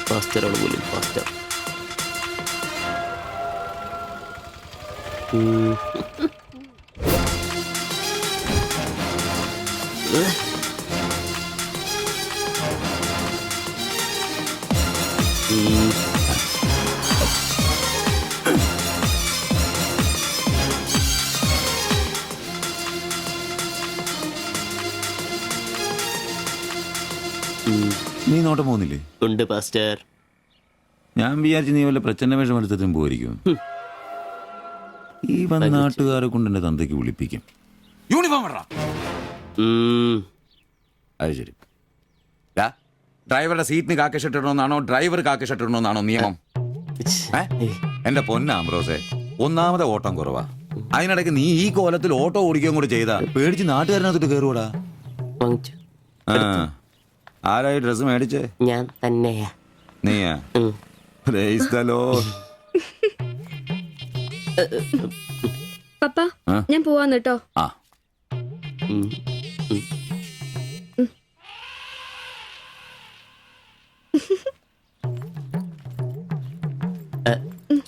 ഫാസ്റ്ററാണ് പോലും ഫാസ്റ്റർ. നീ നോട്ടം പോകുന്നില്ലേ? ഉണ്ട് പാസ്റ്റർ. ഞാൻ വിചാരിച്ചു നീ വല്ല പ്രച്ഛന്ന വേഷം എടുത്തിട്ടും പോയിരിക്കും. ഈ വന്ന നാട്ടുകാരെ കൊണ്ട് എന്റെ തന്തയ്ക്ക് വിളിപ്പിക്കും. യൂണിഫോം ഇടണം. അത് ശരി. ഡ്രൈവറുടെ സീറ്റിന് കാക്ക ഷർട്ട് ഇടണമെന്നാണോ ഡ്രൈവർ കാക്ക ഷർട്ട് ഇടണമെന്നാണോ നിയമം? എന്റെ പൊന്ന ആംബ്രോസെ, ഒന്നാമത്തെ ഓട്ടം കുറവാ. അതിനിടയ്ക്ക് നീ ഈ കോലത്തിൽ ഓട്ടോ ഓടിക്കുകയും കൂടെ ചെയ്താ പേടിച്ച് നാട്ടുകാരനകത്തോട്ട് കയറുകൂടാ. ആരായി ഡ്രസ് മേടിച്ചേ? ഞാൻ തന്നെയാ. നീയാ? പപ്പ ഞാൻ പോവാന്ന് കേട്ടോ. ആ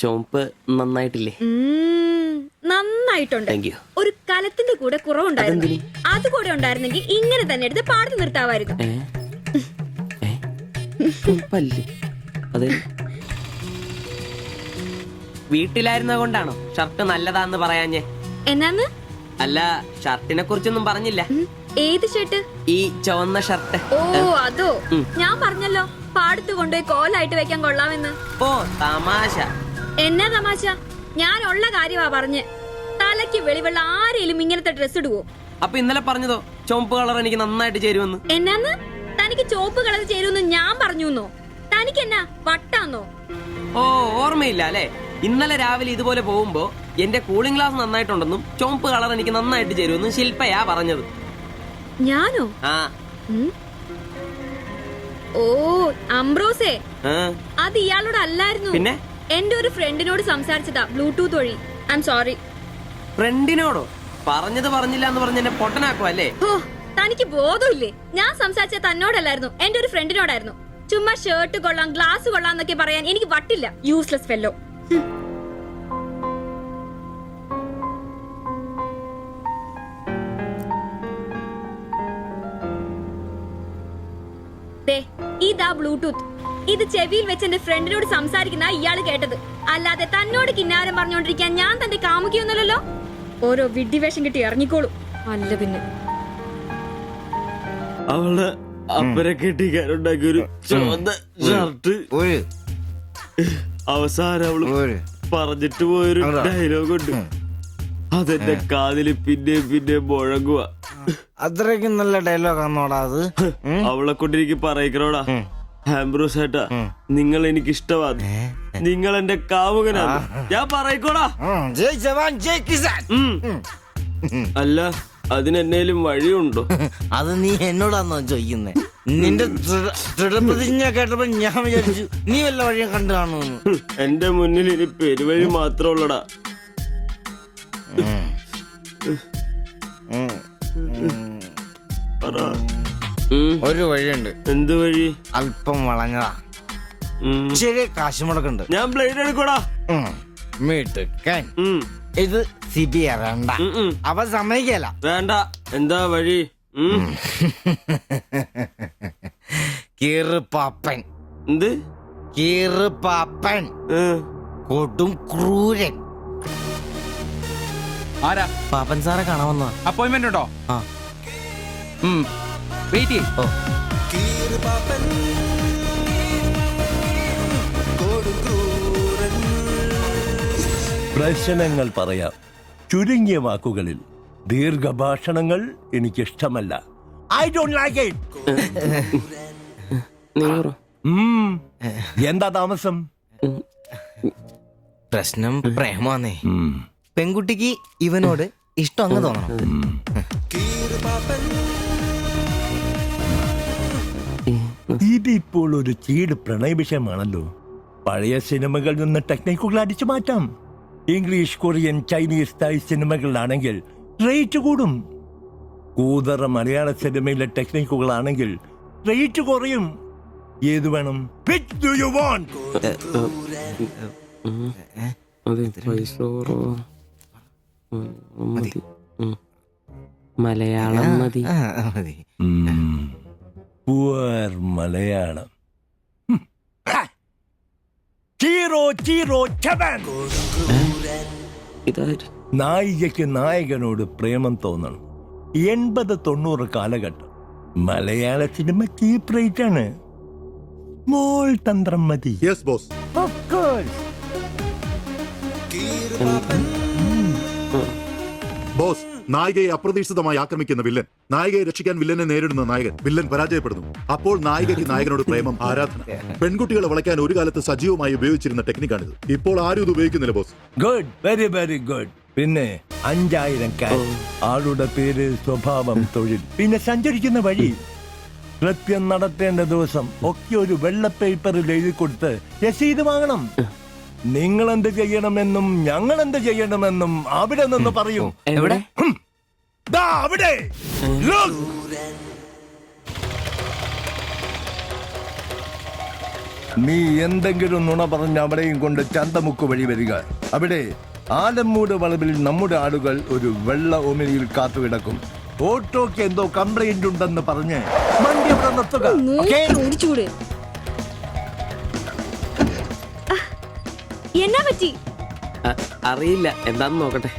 ചോപ്പ് നന്നായിട്ടില്ലേ? നന്നായിട്ടുണ്ട്. ഒരു കലത്തിന്റെ കൂടെ കുറവുണ്ടായിരുന്നു. അത് കൂടെ ഉണ്ടായിരുന്നെങ്കിൽ ഇങ്ങനെ തന്നെ എടുത്ത് പാടുന്നു നിർത്താമായിരുന്നു. വീട്ടിലായിരുന്ന കൊണ്ടാണോ ഷർട്ട് നല്ലതാന്ന് പറയാഞ്ഞേ? എന്നാന്ന്? അല്ല, ഷർട്ടിനെ കുറിച്ചൊന്നും പറഞ്ഞില്ല. ഏത് ഷർട്ട്? ഈ ചുവന്ന ഷർട്ട്. ഓ അതോ, ഞാൻ പറഞ്ഞല്ലോ പാടത്ത് കൊണ്ടുപോയി കോലായിട്ട് വെക്കാൻ കൊള്ളാമെന്ന്. ഓ തമാശ. എന്നാ തമാശ? ഞാൻ ഉള്ള കാര്യമാ പറഞ്ഞ്. തലയ്ക്ക് വെളിവുള്ള ആരെങ്കിലും ഇങ്ങനത്തെ ഡ്രസ് ഇടുവോ? അപ്പൊ ഇന്നലെ പറഞ്ഞതോ ചുവപ്പ് കളർ എനിക്ക് നന്നായിട്ട് ചേരുമെന്ന്? എന്നാന്ന്? തനിക്ക് ചുവപ്പ് കളർ ചേരുമെന്ന് ഞാൻ പറഞ്ഞുന്നോ? തനിക്ക് എന്നാ വട്ടാന്നോ? ഓ ഓർമ്മയില്ല അല്ലെ? ഇന്നലെ രാവിലെ ഇതുപോലെ പോകുമ്പോ എന്റെ കൂളിംഗ് ഗ്ലാസ് നന്നായിട്ടുണ്ടെന്നും ചുവപ്പ് കളർ എനിക്ക് നന്നായിട്ട് ചേരുമെന്നും ശില്പയാ പറഞ്ഞത്. ഞാനോ? ആ. ഓ അംബ്രോസേ, അത് ഇയാളോട് അല്ലായിരുന്നു. പിന്നെ എന്റെ ഒരു ഫ്രണ്ടിനോട് സംസാരിച്ചതാ ബ്ലൂടൂത്ത് വഴി. I am sorry. ഫ്രണ്ടിനോടോ? പറഞ്ഞത് പറഞ്ഞില്ല എന്ന് പറഞ്ഞ എന്നെ പൊട്ടനാക്കും അല്ലേ? ഓ തനിക്ക് ബോധമില്ലേ? ഞാൻ സംസാരിച്ച തന്നോടല്ലായിരുന്നു, എന്റെ ഒരു ഫ്രണ്ടിനോടായിരുന്നു. ചുമ്മാ ഷർട്ട് കൊള്ളാം ഗ്ലാസ് കൊള്ളാം എന്നൊക്കെ പറയാൻ എനിക്ക് വട്ടില്ല. Useless fellow. ഇതാ ബ്ലൂടൂത്ത്. ഇത് ചെവിയിൽ വെച്ച് എന്റെ ഫ്രണ്ടിനോട് സംസാരിക്കുന്ന ഇയാള് കേട്ടത്. അല്ലാതെ തന്നോട് കിന്നാരം പറഞ്ഞോണ്ടിരിക്കാൻ ഞാൻ തന്റെ കാമുകിയൊന്നുമല്ലല്ലോ. ഓരോ വിഡ്ഢിവേഷം കിട്ടി ഇറങ്ങിക്കോളൂ. അല്ല പിന്നെ അവള് അപ്പനെ കെട്ടിക്കാനുണ്ടാക്കിയ ഒരു ചുവന്ന ഷർട്ട് അവസാനം അവള് പറഞ്ഞിട്ട് പോയൊരു ഡയലോഗ് ഉണ്ട്. അതെന്റെ കാതില് പിന്നെ പിന്നെ മുഴങ്ങുക. അത്രയ്ക്കും നല്ല ഡയലോഗ് ആണോടാ അത്? അവളെ കൊണ്ട് എനിക്ക് പറയിക്കണോടാ. ആംബ്രോസ് ഏട്ടാ, നിങ്ങൾ എനിക്ക് ഇഷ്ടമാണ്, നിങ്ങൾ എന്റെ കാമുകനാണ്, ഞാൻ പറയിക്കോടാ. അല്ല, അതിനെന്നേലും വഴിയുണ്ടോ? അത് നീ എന്നോടാന്നോ ചോദിക്കുന്നേ? നിന്റെ ദൃഢപ്രതിജ്ഞ കേട്ടപ്പോ ഞാൻ വിചാരിച്ചു നീ വല്ല വഴിയും കണ്ടു കാണുമെന്ന്. എന്റെ മുന്നിൽ ഇനി പെരുവഴി മാത്രമുള്ളടാ. ഒരു വഴിയുണ്ട്. എന്ത് വഴി? അല്പം വളഞ്ഞതാ, ചെറിയ കാശ് മുടക്കുണ്ട്. ഞാൻ ബ്ലേഡ് എടുക്കോടാ. മീട്ടുക്കാൻ ഇത് സിബി വേണ്ട, അവ സമ്മതിക്കല. വേണ്ട. എന്താ വഴി? കീറുപാപ്പൻ. എന്ത് കീറുപാപ്പൻ? കൊടും ക്രൂരൻ. ആരാ? പാപ്പൻ സാറെ കാണാൻ വന്ന. അപ്പോയിന്റ്മെന്റ് ഉണ്ടോ? ആ വെയിറ്റ് ചെയ്യ്. പ്രശ്നങ്ങൾ പറയാം ചുരുങ്ങിയ വാക്കുകളിൽ. ദീർഘഭാഷണങ്ങൾ എനിക്കിഷ്ടമല്ല. I don't like it. എന്താ താമസം? പ്രശ്നം പ്രേമാന്നേ. പെൺകുട്ടിക്ക് ഇവനോട് ഇഷ്ടം അങ്ങ് തോന്നണം. ഇതിപ്പോൾ ഒരു ചീട് പ്രണയ വിഷയമാണല്ലോ. പഴയ സിനിമകളിൽ നിന്ന് ടെക്നിക്കുകൾ അടിച്ചു മാറ്റാം. ഇംഗ്ലീഷ്, കൊറിയൻ, ചൈനീസ്, തായ് സിനിമകളിലാണെങ്കിൽ റേറ്റ് കൂടും. കൂതറ മലയാള സിനിമയിലെ ടെക്നിക്കുകളാണെങ്കിൽ റേറ്റ് കുറയും. ഏത് വേണം? Which do you want? അതെ, പൈസ കുറവാ. മതി. മലയാളം മതി. മതി. Poor മലയാളം. 007. ഇതാര്? നായികയ്ക്ക് നായകനോട് പ്രേമം തോന്നണം. 80-90 കാലഘട്ടം. മലയാള സിനിമ ചീപ്പ് റേറ്റ് ആണ്. മോൾ തന്ത്രം മതി. Yes boss. Of course. Boss, നായികയെ അപ്രതീക്ഷിതമായി ആക്രമിക്കുന്ന വില്ലൻ, നായികയെ രക്ഷിക്കാൻ വില്ലനെ നേരിടുന്ന നായകൻ, വില്ലൻ പരാജയപ്പെടുന്നു. അപ്പോൾ നായികയ്ക്ക് നായകനോട് പ്രേമം, ആരാധന. പെൺകുട്ടികളെ വളയ്ക്കാൻ ഒരു കാലത്ത് സജീവമായി ഉപയോഗിച്ചിരുന്ന ടെക്നിക്കാണിത്. ഇപ്പോൾ ആരും ഇത് ഉപയോഗിക്കുന്നില്ല boss. Good, very very good. പിന്നെ 5000 ക്യാഷ്, ആളുടെ പേര്, സ്വഭാവം, തൊഴിൽ, പിന്നെ സഞ്ചരിക്കുന്ന വഴി, കൃത്യം നടത്തേണ്ട ദിവസം ഒക്കെ ഒരു വെള്ള പേപ്പറിൽ എഴുതി കൊടുത്ത് രസീത് വാങ്ങണം. നിങ്ങൾ എന്ത് ചെയ്യണമെന്നും ഞങ്ങൾ എന്ത് ചെയ്യണമെന്നും അവിടെ നിന്ന് പറയും. എവിടെ? ദാ അവിടെ. Look. നീ എന്തെങ്കിലും നുണ പറഞ്ഞ് അവിടെയും കൊണ്ട് ചന്തമുക്ക് വഴി വരിക. അവിടെ ആലമ്മൂട് വളവിൽ നമ്മുടെ ആളുകൾ ഒരു വെള്ള ഓമിനിയിൽ കാത്തുകിടക്കും. ഓട്ടോക്ക് എന്തോ കംപ്ലൈന്റ് ഉണ്ടെന്ന് പറഞ്ഞ് വണ്ടി അവിടെ നിർത്തുക. Okay? ഓടിച്ചൂട്. എന്നാ പറ്റി? അറിയില്ല, എന്താന്ന് നോക്കട്ടെ.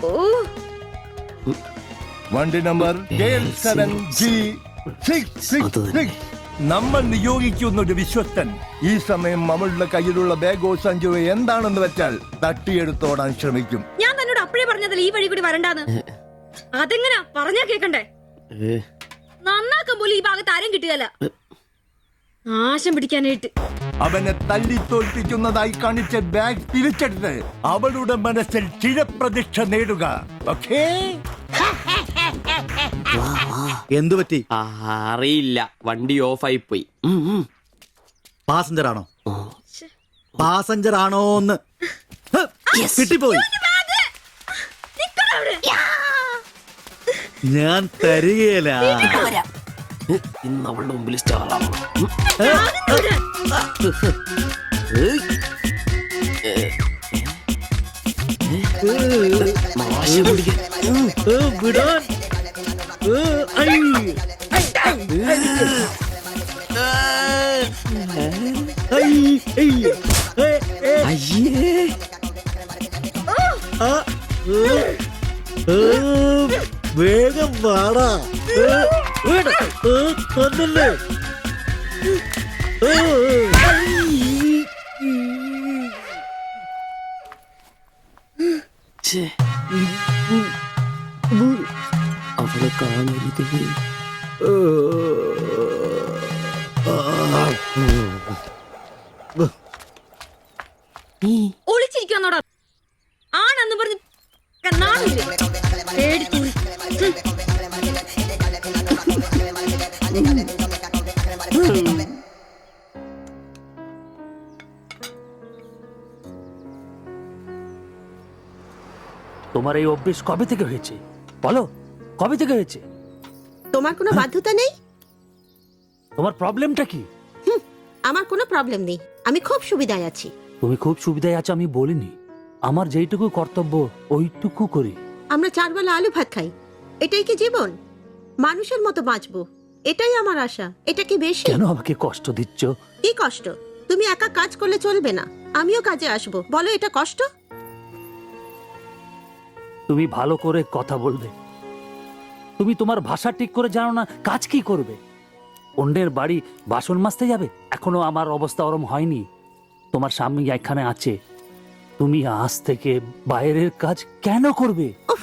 ഓ, വണ്ടി നമ്പർ K7G666. നമ്മൾ നിയോഗിക്കുന്ന ഒരു വിശ്വസ്തൻ ഈ സമയം അവളുടെ കയ്യിലുള്ള ബാഗോ സഞ്ചോ എന്താണെന്ന് വെച്ചാൽ തട്ടിയെടുത്തോടാൻ ശ്രമിക്കും. ഞാൻ തന്നോട് അപ്പഴേ പറഞ്ഞതല്ലേ ഈ വഴി കൂടി വരണ്ടാന്ന്. അതെങ്ങനാ പറഞ്ഞാ കേക്കണ്ടേ? നന്നാക്കാൻ പോലും ഈ ഭാഗത്ത് ആരും കിട്ടുകയല്ല. നാശം പിടിക്കാനായിട്ട്. അവനെ തല്ലി തോൽപ്പിക്കുന്നതായി കാണിച്ച ബാഗ് തിരിച്ചെടുത്ത് അവളുടെ മനസ്സിൽ ചിരപ്രതിഷ്ഠ നേടുക. ഓക്കേ? എന്തു പറ്റി? അറിയില്ല, വണ്ടി ഓഫായി പോയി. പാസഞ്ചർ ആണോ? പാസഞ്ചർ ആണോന്ന് കിട്ടിപ്പോയി. ഞാൻ തരികയില്ല. ഇന്ന് അവളുടെ മുമ്പിൽ സ്റ്റാറാണ്. വിടാൻ. വേഗം വാടാ. കൊന്നല്ലേ. അവളെ കാണരുത്. ഒളിച്ചിരിക്കുന്നോടാ ആണെന്ന് പറഞ്ഞ് പേടിക്കൂടി. তোমার এই অভ্যেস কবে থেকে হয়েছে বলো? কবে থেকে হয়েছে? তোমার কোনো বাধ্যতা নেই। তোমার প্রবলেমটা কি? আমার কোনো প্রবলেম নেই, আমি খুব সুবিধায় আছি। তুমি খুব সুবিধায় আছো আমি বলিনি, আমার যেইটুকু কর্তব্য ওইটুকু করি। আমরা 4 বেলা আলু ভাত খাই, এটাই কি জীবন? মানুষের মতো বাঁচবো, এটাই আমার আশা। এটা কি বেশি? কেন আমাকে কষ্ট দিচ্ছ? কি কষ্ট? তুমি একা কাজ করলে চলবে না, আমিও কাজে আসবো। বলো এটা কষ্ট? তুমি ভালো করে কথা বলবে। তুমি তোমার ভাষা ঠিক করে জানো না, কাজ কি করবে? অন্যের বাড়ি বাসন মাজতে যাবে? এখনো আমার অবস্থা ওরম হয়নি। তোমার স্বামী এখানে আছে, তুমি আজ থেকে বাইরের কাজ কেন করবে? উফ,